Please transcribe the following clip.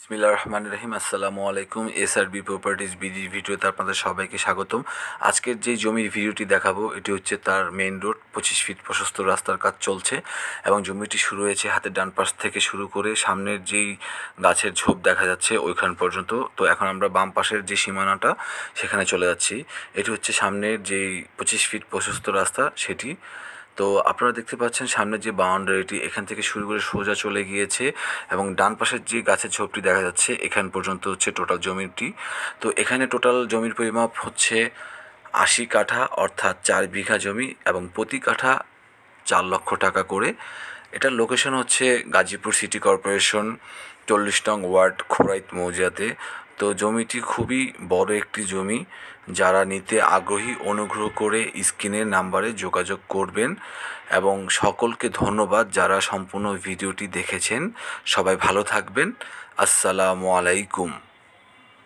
বিসমিল্লাহির রহমানির রহিম। আসসালামু আলাইকুম। এসআরবি প্রপার্টিজ বিডি ভিডিওতে আপনাদের সবাইকে স্বাগতম। আজকের যে জমির ভিডিওটি দেখাবো এটি হচ্ছে তার মেইন রোড, 25 ফিট প্রশস্ত রাস্তার কাজ চলছে এবং জমিটি শুরু হয়েছে হাতের ডান পাশ থেকে শুরু করে সামনের যেই গাছের ঝোপ দেখা যাচ্ছে ওইখান পর্যন্ত। তো এখন আমরা বাম পাশের যে সীমানাটা সেখানে চলে যাচ্ছি। এটি হচ্ছে সামনের যেই 25 ফিট প্রশস্ত রাস্তা সেটি। তো আপনারা দেখতে পাচ্ছেন সামনে যে বাউন্ডারিটি এখান থেকে শুরু করে সোজা চলে গিয়েছে এবং ডান পাশের যে গাছের ঝোপটি দেখা যাচ্ছে এখান পর্যন্ত হচ্ছে টোটাল জমিটি। তো এখানে টোটাল জমির পরিমাপ হচ্ছে 80 কাঠা, অর্থাৎ 4 বিঘা জমি এবং প্রতি কাঠা 4 লক্ষ টাকা করে। এটার লোকেশন হচ্ছে গাজীপুর সিটি কর্পোরেশন 40 নং ওয়ার্ড, খোরাইত মৌজাতে। তো জমিটি খুবই বড় একটি জমি। যারা নিতে আগ্রহী অনুগ্রহ করে স্ক্রিনের নাম্বারে যোগাযোগ করবেন এবং সকলকে ধন্যবাদ যারা সম্পূর্ণ ভিডিওটি দেখেছেন। সবাই ভালো থাকবেন। আসসালামু আলাইকুম।